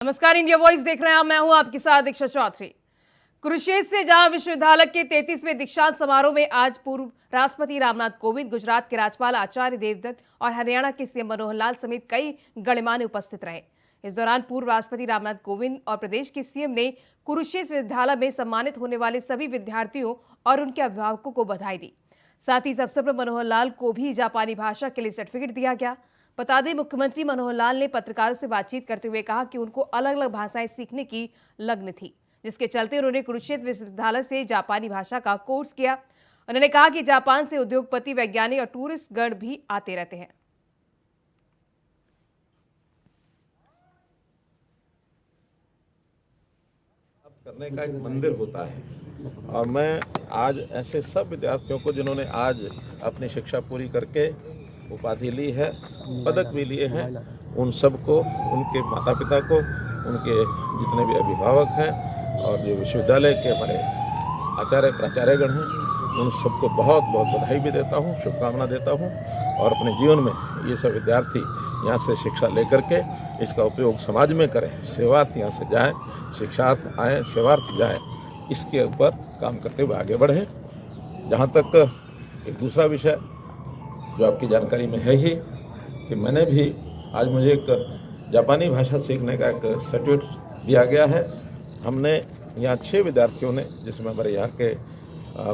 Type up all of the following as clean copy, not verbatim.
नमस्कार, India voice देख रहे हैं। मैं हूं आपके साथ दीक्षा चौधरी। कुरुक्षेत्र से जहां विश्वविद्यालय के 33वें दीक्षांत समारोह में आज पूर्व राष्ट्रपति रामनाथ कोविंद, गुजरात के राज्यपाल आचार्य देवव्रत और हरियाणा के सीएम मनोहर लाल समेत कई गणमान्य उपस्थित रहे। इस दौरान पूर्व राष्ट्रपति रामनाथ कोविंद और प्रदेश के सीएम ने कुरुक्षेत्र विश्वविद्यालय में सम्मानित होने वाले सभी विद्यार्थियों और उनके अभिभावकों को बधाई दी। साथ ही इस अवसर पर मनोहर लाल को भी जापानी भाषा के लिए सर्टिफिकेट दिया गया। बता दें, मुख्यमंत्री मनोहर लाल ने पत्रकारों से बातचीत करते हुए कहा कि उनको अलग अलग भाषाएं सीखने की लग्न थी, जिसके चलते उन्होंने कुरुक्षेत्र विश्वविद्यालय से जापानी भाषा का कोर्स किया। उन्होंने कहा कि जापान से उद्योगपति, वैज्ञानिक और टूरिस्ट गण भी आते रहते हैं। करने का एक मंदिर होता है और मैं आज ऐसे सब विद्यार्थियों को जिन्होंने आज अपनी शिक्षा पूरी करके उपाधि ली है, पदक भी लिए हैं, उन सबको, उनके माता पिता को, उनके जितने भी अभिभावक हैं और जो विश्वविद्यालय के हमारे आचार्य प्राचार्यगण हैं, उन सबको बहुत बहुत बधाई भी देता हूँ, शुभकामना देता हूँ। और अपने जीवन में ये सब विद्यार्थी यहाँ से शिक्षा लेकर के इसका उपयोग समाज में करें, सेवार्थ यहाँ से जाएँ, शिक्षार्थ आएँ, सेवार्थ जाएँ, इसके ऊपर काम करते हुए आगे बढ़ें। जहाँ तक एक दूसरा विषय जो आपकी जानकारी में है ही कि मैंने भी आज मुझे एक जापानी भाषा सीखने का एक सर्टिफिकेट दिया गया है। हमने यहाँ 6 विद्यार्थियों ने, जिसमें हमारे यहाँ के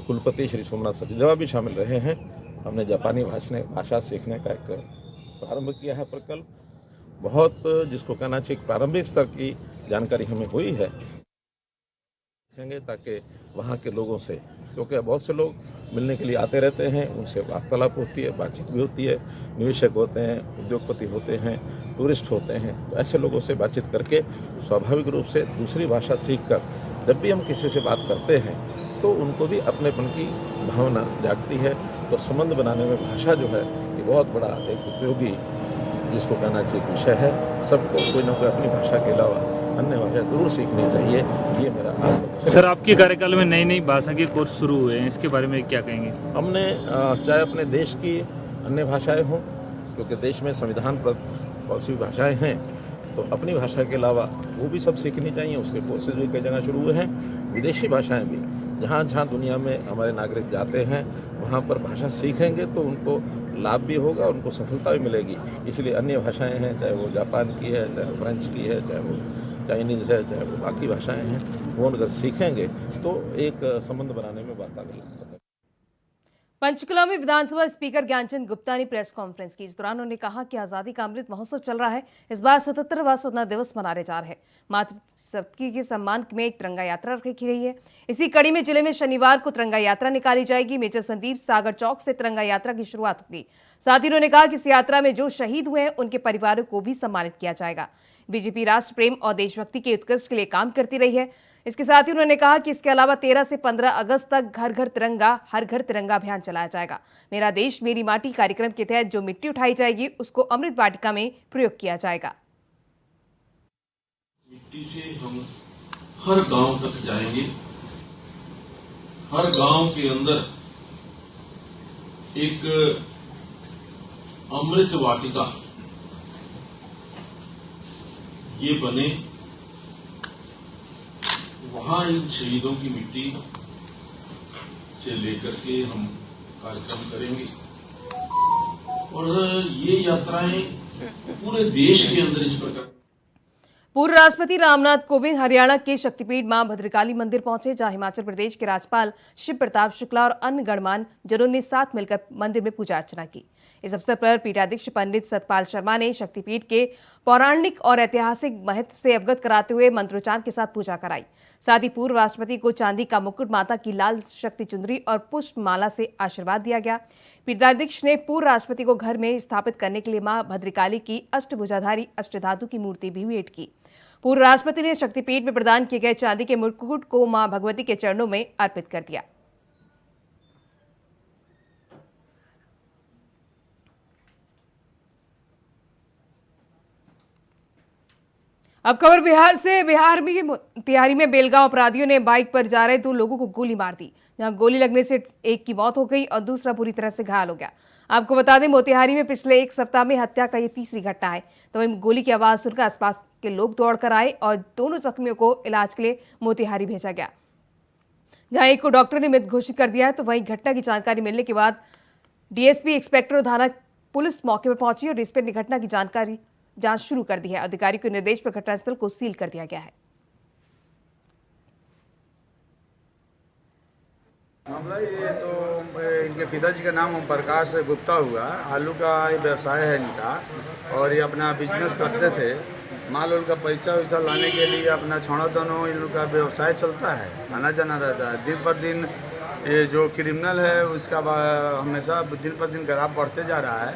कुलपति श्री सोमनाथ सचदेवा भी शामिल रहे हैं, हमने जापानी भाषा सीखने का एक प्रारंभ किया है प्रकल्प। बहुत, जिसको कहना चाहिए, प्रारंभिक स्तर की जानकारी हमें हुई है ताकि वहाँ के लोगों से, क्योंकि बहुत से लोग मिलने के लिए आते रहते हैं, उनसे वार्तालाप होती है, बातचीत भी होती है, निवेशक होते हैं, उद्योगपति होते हैं, टूरिस्ट होते हैं, तो ऐसे लोगों से बातचीत करके स्वाभाविक रूप से दूसरी भाषा सीखकर जब भी हम किसी से बात करते हैं तो उनको भी अपनेपन की भावना जागती है। तो संबंध बनाने में भाषा जो है ये बहुत बड़ा एक उपयोगी, जिसको कहना चाहिए, विषय है। सबको कोई ना कोई अपनी भाषा के अलावा अन्य भाषा जरूर सीखनी चाहिए। ये मेरा आप सर, आपके कार्यकाल में नई नई भाषा के कोर्स शुरू हुए हैं, इसके बारे में क्या कहेंगे? हमने चाहे अपने देश की अन्य भाषाएं हों, क्योंकि देश में संविधान पर बहुत सी भाषाएं हैं, तो अपनी भाषा के अलावा वो भी सब सीखनी चाहिए। उसके कोर्सेज भी कई जगह शुरू हुए हैं। विदेशी भाषाएं भी जहाँ जहाँ दुनिया में हमारे नागरिक जाते हैं वहाँ पर भाषा सीखेंगे तो उनको लाभ भी होगा, उनको सफलता भी मिलेगी। इसलिए अन्य भाषाएं हैं, चाहे वो जापान की है, चाहे वो फ्रेंच की है, चाहे वो चाइनीज़ है, चाहे वो बाकी भाषाएं हैं, वो अगर सीखेंगे तो एक संबंध बनाने में वार्तालाप। पंचकुला में विधानसभा स्पीकर ज्ञानचंद गुप्ता ने प्रेस कॉन्फ्रेंस की। इस दौरान उन्होंने कहा कि आजादी का अमृत महोत्सव चल रहा है। इस बार 77वां स्वतंत्रता दिवस मनाने जा रहे हैं। मातृशक्ति के सम्मान में एक तिरंगा यात्रा रखी गई है। इसी कड़ी में जिले में शनिवार को तिरंगा यात्रा निकाली जाएगी। मेजर संदीप सागर चौक से तिरंगा यात्रा की शुरुआत होगी। साथ ही उन्होंने कहा कि इस यात्रा में जो शहीद हुए हैं उनके परिवारों को भी सम्मानित किया जाएगा। बीजेपी राष्ट्र प्रेम और देशभक्ति के उत्कृष्ट के लिए काम करती रही है। इसके साथ ही उन्होंने कहा कि इसके अलावा 13 से 15 अगस्त तक घर घर तिरंगा, हर घर तिरंगा अभियान चलाया जाएगा। मेरा देश मेरी माटी कार्यक्रम के तहत जो मिट्टी उठाई जाएगी उसको अमृत वाटिका में प्रयोग किया जाएगा। मिट्टी से हम हर गांव तक जाएंगे। हर गांव के अंदर एक अमृत वाटिका ये बने, वहां इन शहीदों की मिट्टी से लेकर के हम कार्यक्रम करेंगे और ये यात्राएं पूरे देश के अंदर इस प्रकार। पूर्व राष्ट्रपति रामनाथ कोविंद हरियाणा के शक्तिपीठ मां भद्रकाली मंदिर पहुंचे, जहां हिमाचल प्रदेश के राज्यपाल शिव प्रताप शुक्ला और अन्य गणमान्य जनों ने साथ मिलकर मंदिर में पूजा अर्चना की। इस अवसर पर पीठाध्यक्ष पंडित सतपाल शर्मा ने शक्तिपीठ के पौराणिक और ऐतिहासिक महत्व से अवगत कराते हुए मंत्रोच्चार के साथ पूजा कराई। साथ ही पूर्व राष्ट्रपति को चांदी का मुकुट, माता की लाल शक्ति चुंदरी और पुष्प माला से आशीर्वाद दिया गया। पीठाध्यक्ष ने पूर्व राष्ट्रपति को घर में स्थापित करने के लिए मां भद्रकाली की अष्टभुजाधारी अष्टधातु की मूर्ति भी भेंट की। पूर्व राष्ट्रपति ने शक्तिपीठ में प्रदान किए गए चांदी के मुकुट को मां भगवती के चरणों में अर्पित कर दिया। अब खबर बिहार से। बिहार में मोतिहारी में बेलगांव अपराधियों ने बाइक पर जा रहे 2 लोगों को गोली मार दी, जहां गोली लगने से एक की मौत हो गई और दूसरा बुरी तरह से घायल हो गया। आपको बता दें, मोतिहारी में पिछले 1 सप्ताह में हत्या का ये तीसरी घटना है। तो वहीं गोली की आवाज सुनकर आसपास के लोग दौड़कर आए और दोनों जख्मियों को इलाज के लिए मोतिहारी भेजा गया, जहां एक को डॉक्टर ने मृत घोषित कर दिया है। तो वहीं घटना की जानकारी मिलने के बाद डीएसपी इंस्पेक्टर और थाना पुलिस मौके पर पहुंची और इंस्पेक्टर ने घटना की जांच शुरू कर दी है। अधिकारी के निर्देश पर घटनास्थल को सील कर दिया गया है। मामला ये तो इनके पिताजी का नाम ओम प्रकाश गुप्ता हुआ। आलू का ये व्यवसाय है इनका और ये अपना बिजनेस करते थे। माल उनका पैसा वैसा लाने के लिए अपना छोड़ा दोनों इनका व्यवसाय चलता है, आना जाना रहता है। दिन पर दिन ये जो क्रिमिनल है उसका हमेशा दिन पर दिन ग्राफ बढ़ते जा रहा है।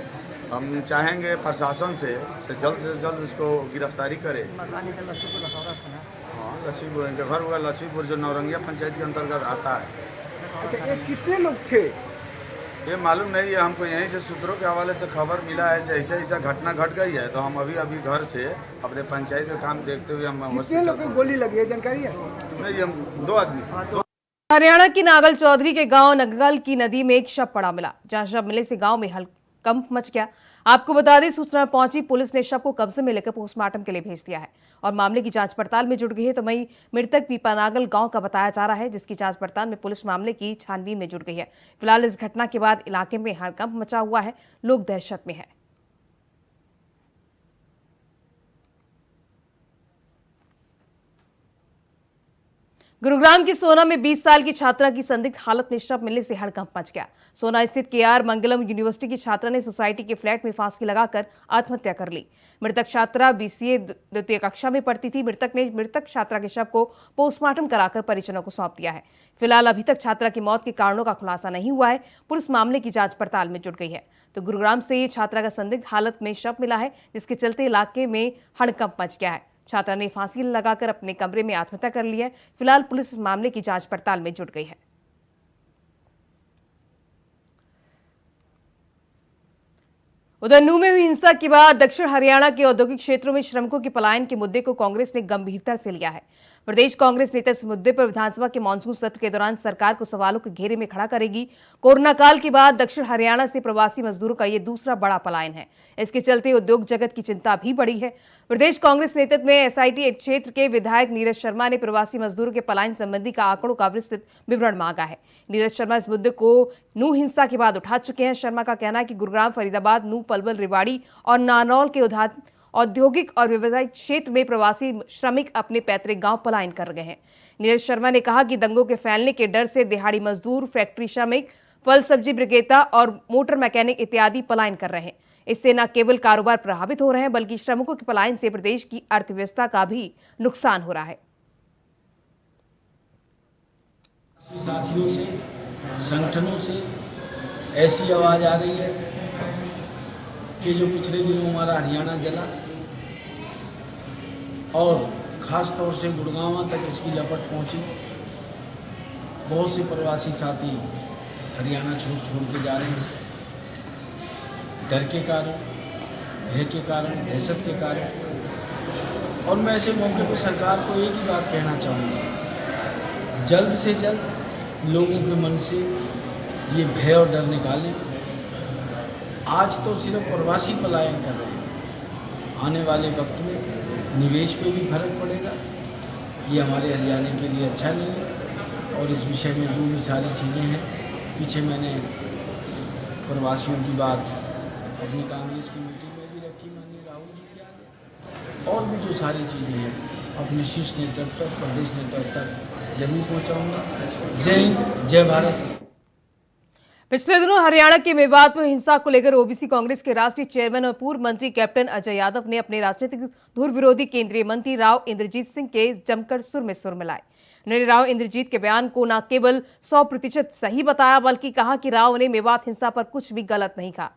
हम चाहेंगे प्रशासन से जल्द उसको गिरफ्तारी करे। हाँ, लक्ष्मीपुर इनका घर हुआ लक्ष्मीपुर, जो नौरंगिया पंचायत के अंतर्गत आता है। अच्छा, ये कितने लोग थे? ये मालूम नहीं है हमको, यहीं से सूत्रों के हवाले से खबर मिला है। ऐसा घटना घट गई है तो हम अभी घर से अपने पंचायत का काम देखते हुए हम कितने लोग को गोली लगी है, जानकारी है? नहीं, हम 2 आदमी। हरियाणा की नागल चौधरी के गांव नगल की नदी में एक शव पड़ा मिला, जहां शव मिलने से गांव में कंप मच गया। आपको बता दें, सूचना पहुंची पुलिस ने शव को कब्जे में लेकर पोस्टमार्टम के लिए भेज दिया है और मामले की जांच पड़ताल में जुट गई है। तो वहीं मृतक पीपानागल गांव का बताया जा रहा है, जिसकी जांच पड़ताल में पुलिस मामले की छानबीन में जुट गई है। फिलहाल इस घटना के बाद इलाके में हड़कंप मचा हुआ है, लोग दहशत में है। गुरुग्राम की सोना में 20 साल की छात्रा की संदिग्ध हालत में शव मिलने से हड़कंप मच गया। सोना स्थित केआर मंगलम यूनिवर्सिटी की छात्रा ने सोसाइटी के फ्लैट में फांसी लगाकर आत्महत्या कर ली। मृतक छात्रा बीसीए द्वितीय कक्षा में पढ़ती थी। मृतक ने मृतक छात्रा के शव को पोस्टमार्टम कराकर परिजनों को सौंप दिया है। फिलहाल अभी तक छात्रा की मौत के कारणों का खुलासा नहीं हुआ है। पुलिस मामले की जांच पड़ताल में जुट गई है। तो गुरुग्राम से छात्रा का संदिग्ध हालत में शव मिला है, जिसके चलते इलाके में हड़कंप मच गया है। छात्रा ने फांसी लगाकर अपने कमरे में आत्महत्या कर ली है। फिलहाल पुलिस इस मामले की जांच पड़ताल में जुट गई है। उधर नूंह में हुई हिंसा के बाद दक्षिण हरियाणा के औद्योगिक क्षेत्रों में श्रमिकों के पलायन के मुद्दे को कांग्रेस ने गंभीरता से लिया है। प्रदेश कांग्रेस नेता इस मुद्दे पर विधानसभा के मानसून सत्र के दौरान सरकार को सवालों के घेरे में खड़ा करेगी। कोरोना काल के बाद दक्षिण हरियाणा से प्रवासी मजदूरों का यह दूसरा बड़ा पलायन है। इसके चलते उद्योग जगत की चिंता भी बढ़ी है। प्रदेश कांग्रेस नेतृत्व में एसआईटी क्षेत्र के विधायक नीरज शर्मा ने प्रवासी मजदूरों के पलायन संबंधी का आंकड़ों का विस्तृत विवरण मांगा है। नीरज शर्मा इस मुद्दे को नूंह हिंसा के बाद उठा चुके हैं। शर्मा का कहना है कि गुरुग्राम, फरीदाबाद, नूंह, पलवल, रेवाड़ी और नानौल के औद्योगिक और व्यावसायिक क्षेत्र में प्रवासी श्रमिक अपने पैतृक गांव पलायन कर रहे हैं। नीरज शर्मा ने कहा कि दंगों के फैलने के डर से दिहाड़ी मजदूर, फैक्ट्री श्रमिक, फल सब्जी विक्रेता और मोटर मैकेनिक इत्यादि पलायन कर रहे हैं। इससे न केवल कारोबार प्रभावित हो रहे हैं, बल्कि श्रमिकों के पलायन से प्रदेश की अर्थव्यवस्था का भी नुकसान हो रहा है। साथियों से, संगठनों से ऐसी आवाज़ आ रही है कि जो पिछले दिनों हमारा हरियाणा जला और ख़ास तौर से गुड़गांव तक इसकी लपट पहुंची। बहुत से प्रवासी साथी हरियाणा छोड़ के जा रहे हैं, डर के कारण, भय के कारण, दहशत के कारण। और मैं ऐसे मौके पर सरकार को एक ही बात कहना चाहूँगा, जल्द से जल्द लोगों के मन से ये भय और डर निकालें। आज तो सिर्फ प्रवासी पलायन कर रहे हैं, आने वाले वक्त में निवेश पे भी फर्क पड़ेगा। ये हमारे हरियाणा के लिए अच्छा नहीं है। और इस विषय में जो भी सारी चीज़ें हैं, पीछे मैंने प्रवासियों की बात अपनी कांग्रेस की मीटिंग में भी रखी, माननीय राहुल जी के आगे। और भी जो सारी चीज़ें हैं अपने शीर्ष नेतृत्व तक, प्रदेश नेतृत्व तक जरूर पहुँचाऊँगा। जय हिंद, जय भारत। पिछले दिनों हरियाणा के मेवात में हिंसा को लेकर ओबीसी कांग्रेस के राष्ट्रीय चेयरमैन और पूर्व मंत्री कैप्टन अजय यादव ने अपने राजनीतिक धुर विरोधी केंद्रीय मंत्री राव इंद्रजीत सिंह के जमकर सुर में सुर मिलाए। उन्होंने राव इंद्रजीत के बयान को न केवल 100% सही बताया, बल्कि कहा कि राव ने मेवात हिंसा पर कुछ भी गलत नहीं कहा।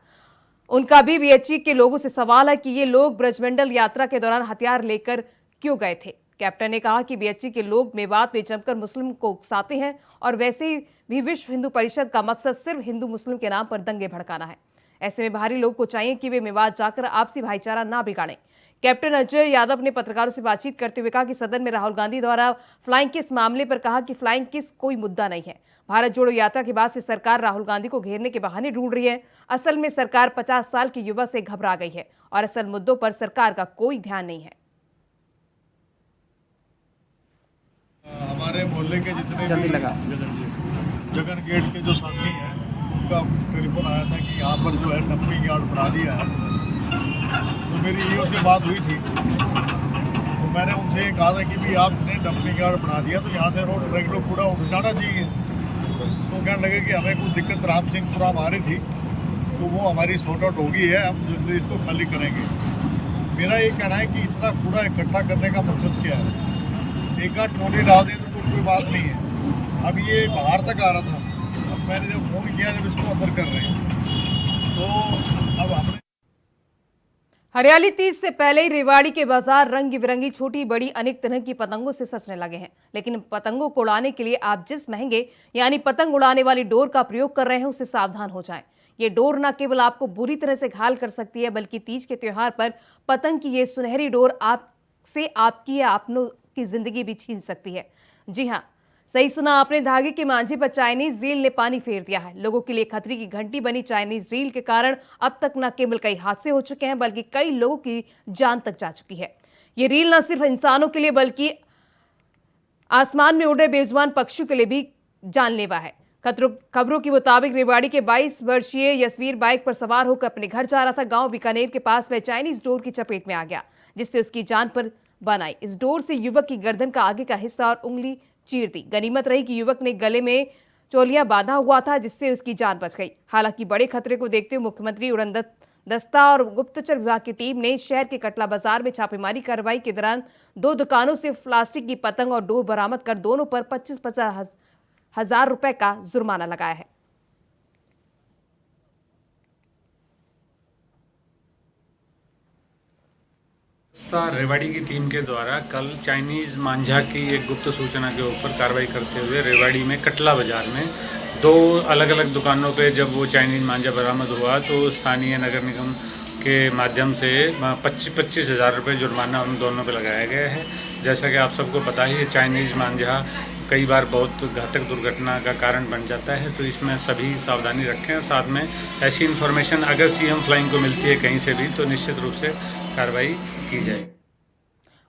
उनका भी बीएचई के लोगों से सवाल है कि ये लोग ब्रजमंडल यात्रा के दौरान हथियार लेकर क्यों गए थे। कैप्टन ने कहा कि बीएचई के लोग मेवात में जमकर मुस्लिम को उकसाते हैं और वैसे भी विश्व हिंदू परिषद का मकसद सिर्फ हिंदू मुस्लिम के नाम पर दंगे भड़काना है। ऐसे में बाहरी लोग को चाहिए कि वे मेवात जाकर आपसी भाईचारा ना बिगाड़ें। कैप्टन अजय यादव ने पत्रकारों से बातचीत करते हुए कहा कि सदन में राहुल गांधी द्वारा फ्लाइंग किस मामले पर कहा कि फ्लाइंग किस कोई मुद्दा नहीं है। भारत जोड़ो यात्रा के बाद से सरकार राहुल गांधी को घेरने के बहाने ढूंढ रही है। असल में सरकार 50 साल के युवा से घबरा गई है और असल मुद्दों पर सरकार का कोई ध्यान नहीं है। हमारे मोहल्ले के जितने भी जगन गेट के जो साथी हैं उनका टेलीफोन आया था कि यहाँ पर जो है डंपिंग यार्ड बना दिया है। तो मेरी ईओ से बात हुई थी, तो मैंने उनसे कहा था कि भी आपने डंपिंग यार्ड बना दिया तो यहाँ से रोड रेगुलर कूड़ा उठाना चाहिए। तो कहने लगे कि हमें कुछ दिक्कत राम सिंहपुरा में आ रही थी, तो वो हमारी सॉर्ट आउट हो गई है, हम जल्दी इसको खाली करेंगे। मेरा ये कहना है कि इतना कूड़ा इकट्ठा करने का मकसद क्या है? एक आध टोली डाल दें तो कोई बात नहीं है। अब ये बाहर तक आ रहा था, अब मैंने जब फोन किया जब इसको अंदर कर रहे हैं, तो अब हमने हरियाली तीज से पहले ही रेवाड़ी के बाजार रंग बिरंगी छोटी बड़ी अनेक तरह की पतंगों से सजने लगे हैं। लेकिन पतंगों को उड़ाने के लिए आप जिस महंगे यानी पतंग उड़ाने वाली डोर का प्रयोग कर रहे हैं उससे सावधान हो जाएं। ये डोर न केवल आपको बुरी तरह से घायल कर सकती है, बल्कि तीज के त्योहार पर पतंग की ये सुनहरी डोर आपसे आपकी या अपनों की जिंदगी भी छीन सकती है। जी हाँ, सही सुना आपने, धागे के मांझे पर चाइनीज रील ने पानी फेर दिया है। लोगों के लिए खतरे की घंटी बनी चाइनीज रील के कारण अब तक न केवल कई हादसे हो चुके हैं, बल्कि कई लोगों की जान तक जा चुकी है। ये रील न सिर्फ इंसानों के लिए बल्कि आसमान में उड़ रहे बेजुबान पक्षियों के लिए भी जानलेवा है। खबरों के मुताबिक रेवाड़ी के 22 वर्षीय यशवीर बाइक पर सवार होकर अपने घर जा रहा था। गांव बीकानेर के पास वह चाइनीज डोर की चपेट में आ गया, जिससे उसकी जान पर बन आई। इस डोर से युवक की गर्दन का आगे का हिस्सा और उंगली चीर दी। गनीमत रही कि युवक ने गले में चोलियां बांधा हुआ था, जिससे उसकी जान बच गई। हालांकि बड़े खतरे को देखते हुए मुख्यमंत्री उड़न दस्ता और गुप्तचर विभाग की टीम ने शहर के कटला बाजार में छापेमारी कार्रवाई के दौरान 2 दुकानों से प्लास्टिक की पतंग और डोर बरामद कर दोनों पर 25-50 हजार रुपए का जुर्माना लगाया है। रेवाड़ी की टीम के द्वारा कल चाइनीज़ मांझा की एक गुप्त सूचना के ऊपर कार्रवाई करते हुए रेवाड़ी में कटला बाजार में 2 अलग अलग दुकानों पे जब वो चाइनीज़ मांझा बरामद हुआ तो स्थानीय नगर निगम के माध्यम से 25-25 हज़ार रुपये जुर्माना उन दोनों पे लगाया गया है। जैसा कि आप सबको पता ही है, चाइनीज़ मांझा कई बार बहुत घातक दुर्घटना का कारण बन जाता है, तो इसमें सभी सावधानी रखें। और साथ में ऐसी इन्फॉर्मेशन अगर सीएम फ्लाइंग को मिलती है कहीं से भी तो निश्चित रूप से कार्रवाई की जाए।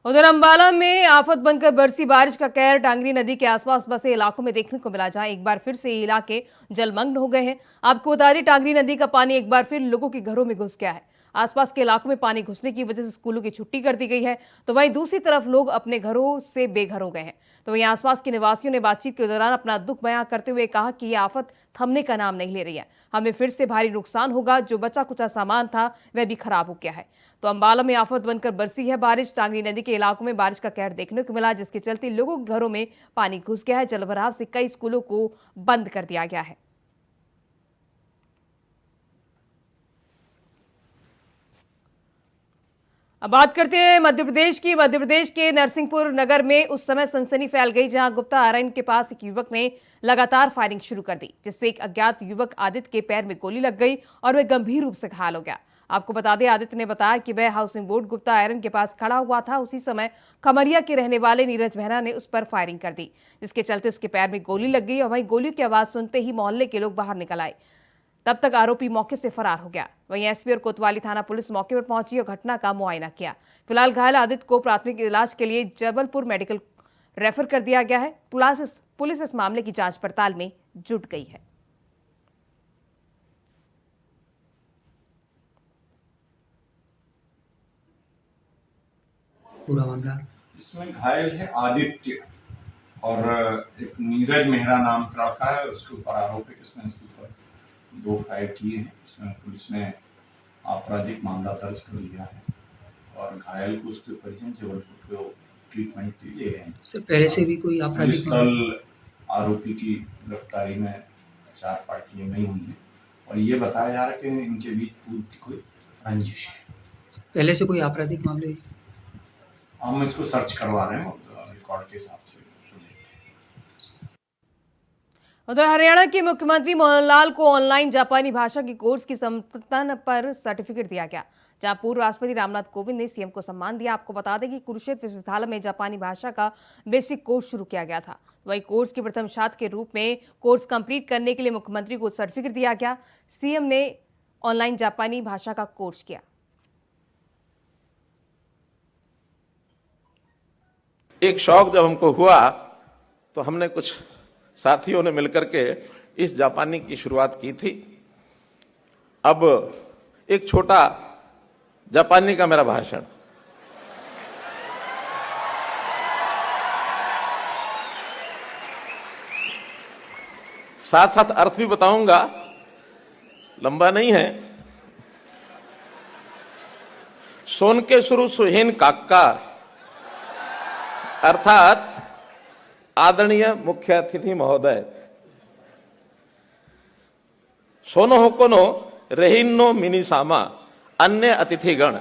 उधर अंबाला में आफत बनकर बरसी बारिश का कहर टांगरी नदी के आसपास बसे इलाकों में देखने को मिला, जहां एक बार फिर से ये इलाके जलमग्न हो गए हैं। आपको बता दें, टांगरी नदी का पानी एक बार फिर लोगों के घरों में घुस गया है। आसपास के इलाकों में पानी घुसने की वजह से स्कूलों की छुट्टी कर दी गई है, तो वहीं दूसरी तरफ लोग अपने घरों से बेघर हो गए हैं। तो वहीं आसपास के निवासियों ने बातचीत के दौरान अपना दुख बयां करते हुए कहा कि यह आफत थमने का नाम नहीं ले रही है। हमें फिर से भारी नुकसान होगा, जो बचा कुचा सामान था वह भी खराब हो गया है। तो अंबाला में आफत बनकर बरसी है बारिश। टांगरी नदी के इलाकों में बारिश का कहर देखने को मिला, जिसके चलते लोगों के घरों में पानी घुस गया है। जलभराव से कई स्कूलों को बंद कर दिया गया है। अब बात करते हैं मध्य प्रदेश की। मध्य प्रदेश के नरसिंहपुर नगर में उस समय सनसनी फैल गई, जहां गुप्ता आरएन के पास एक युवक ने लगातार फायरिंग शुरू कर दी, जिससे एक अज्ञात युवक आदित्य के पैर में गोली लग गई और वह गंभीर रूप से घायल हो गया। आपको बता दें, आदित्य ने बताया कि वह हाउसिंग बोर्ड गुप्ता आयरन के पास खड़ा हुआ था। उसी समय खमरिया के रहने वाले नीरज मेहरा ने उस पर फायरिंग कर दी, जिसके चलते उसके पैर में गोली लग गई और वहीं गोलियों की आवाज सुनते ही मोहल्ले के लोग बाहर निकल आए। तब तक आरोपी मौके से फरार हो गया। वहीं एसपी और कोतवाली थाना पुलिस मौके पर पहुंची और घटना का मुआयना किया। फिलहाल घायल आदित्य को प्राथमिक इलाज के लिए जबलपुर मेडिकल रेफर कर दिया गया है। पुलिस इस मामले की जांच पड़ताल में जुट गई है। पूरा मामला इसमें घायल है आदित्य और एक नीरज मेहरा नाम का लड़का है। उसके ऊपर आरोप है, किसने इसके ऊपर 2 फायर किए हैं। इसमें पुलिस ने आपराधिक मामला दर्ज कर लिया है और घायल को उसके परिजन जबलपुर को ट्रीटमेंट के लिए गए हैं। सर, पहले से भी कोई आपराधिक कल आरोपी की गिरफ्तारी में 4 पार्टियां नहीं हुई हैं और ये बताया जा रहा है कि इनके बीच पूर्व की कोई रंजिश है। पहले से कोई आपराधिक मामले? हम इसको सर्च करवा रहे हैं और रिकॉर्ड के हिसाब से देखते हैं। उधर हरियाणा के मुख्यमंत्री मनोहर लाल को ऑनलाइन जापानी भाषा के कोर्स की संपन्न पर सर्टिफिकेट दिया गया, जहां पूर्व राष्ट्रपति रामनाथ कोविंद ने सीएम को सम्मान दिया। आपको बता दें कि कुरुक्षेत्र विश्वविद्यालय में जापानी भाषा का बेसिक कोर्स शुरू किया गया था। वही कोर्स के प्रथम छात्र के रूप में कोर्स कंप्लीट करने के लिए मुख्यमंत्री को सर्टिफिकेट दिया गया। सीएम ने ऑनलाइन जापानी भाषा का कोर्स किया। एक शौक जब हमको हुआ तो हमने कुछ साथियों ने मिलकर के इस जापानी की शुरुआत की थी। अब एक छोटा जापानी का मेरा भाषण। साथ साथ अर्थ भी बताऊंगा, लंबा नहीं है। सोन के शुरू सुहेन काक्का अर्थात आदरणीय मुख्य अतिथि महोदय, सोनो होकोनो रेहिन्नो मिनीसामा अन्य अतिथिगण।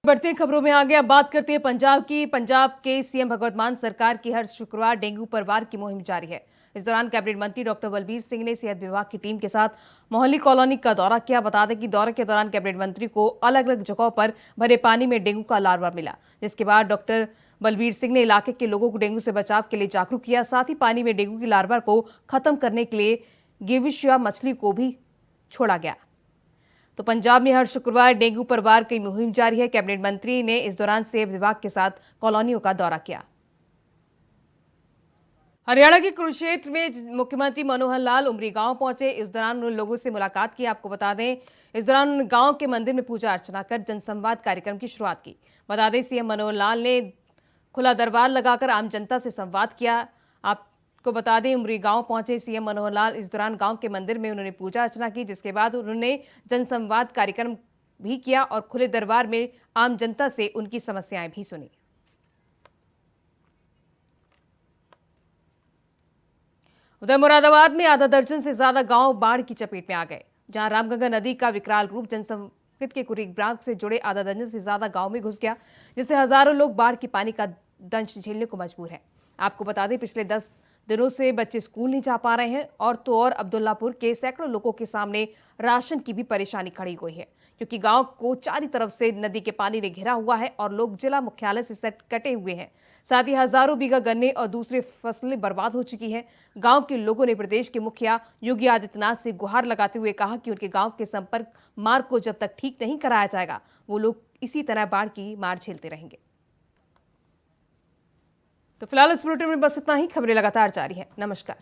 बढ़ती खबरों में आगे अब बात करते हैं पंजाब की। पंजाब के सीएम भगवंत मान सरकार की हर शुक्रवार डेंगू पर वार की मुहिम जारी है। इस दौरान कैबिनेट मंत्री डॉक्टर बलबीर सिंह ने सेहत विभाग की टीम के साथ मोहाली कॉलोनी का दौरा किया। बता दें कि दौरे के दौरान कैबिनेट मंत्री को अलग अलग जगहों पर भरे पानी में डेंगू का लार्वा मिला, जिसके बाद डॉक्टर बलबीर सिंह ने इलाके के लोगों को डेंगू से बचाव के लिए जागरूक किया। साथ ही पानी में डेंगू की लार्वा को खत्म करने के लिए गेविशिया मछली को भी छोड़ा गया। तो पंजाब में हर शुक्रवार डेंगू पर वार की मुहिम जारी है। कैबिनेट मंत्री ने इस दौरान सेहत विभाग के साथ कॉलोनियों का दौरा किया। हरियाणा के कुरुक्षेत्र में मुख्यमंत्री मनोहर लाल उमरी गांव पहुंचे। इस दौरान उन्होंने लोगों से मुलाकात की। आपको बता दें, इस दौरान उन्होंने गांव के मंदिर में पूजा अर्चना कर जनसंवाद कार्यक्रम की शुरुआत की। बता दें, सीएम मनोहर लाल ने खुला दरबार लगाकर आम जनता से संवाद किया। आपको बता दें, उमरी गांव पहुंचे सीएम मनोहर लाल। इस दौरान गांव के मंदिर में उन्होंने पूजा अर्चना की, जिसके बाद उन्होंने जनसंवाद कार्यक्रम भी किया और खुले दरबार में आम जनता से उनकी समस्याएं भी सुनी। उधर मुरादाबाद में आधा दर्जन से ज्यादा गांव बाढ़ की चपेट में आ गए, जहां रामगंगा नदी का विकराल रूप जनसंपर्क के कुरीबाग से जुड़े आधा दर्जन से ज्यादा गांव में घुस गया, जिससे हजारों लोग बाढ़ की पानी का दंश झेलने को मजबूर हैं। आपको बता दें, पिछले 10 दिनों से बच्चे स्कूल नहीं जा पा रहे हैं और तो और अब्दुल्लापुर के सैकड़ों लोगों के सामने राशन की भी परेशानी खड़ी हुई है, क्योंकि गांव को चारों तरफ से नदी के पानी ने घेरा हुआ है और लोग जिला मुख्यालय से कटे हुए हैं। साथ ही हजारों बीघा गन्ने और दूसरी फसलें बर्बाद हो चुकी हैं। गांव के लोगों ने प्रदेश के मुखिया योगी आदित्यनाथ से गुहार लगाते हुए कहा कि उनके गांव के संपर्क मार्ग को जब तक ठीक नहीं कराया जाएगा, वो लोग इसी तरह बाढ़ की मार झेलते रहेंगे। तो फिलहाल इस बुलेटिन में बस इतना ही। खबरें लगातार जारी हैं। नमस्कार।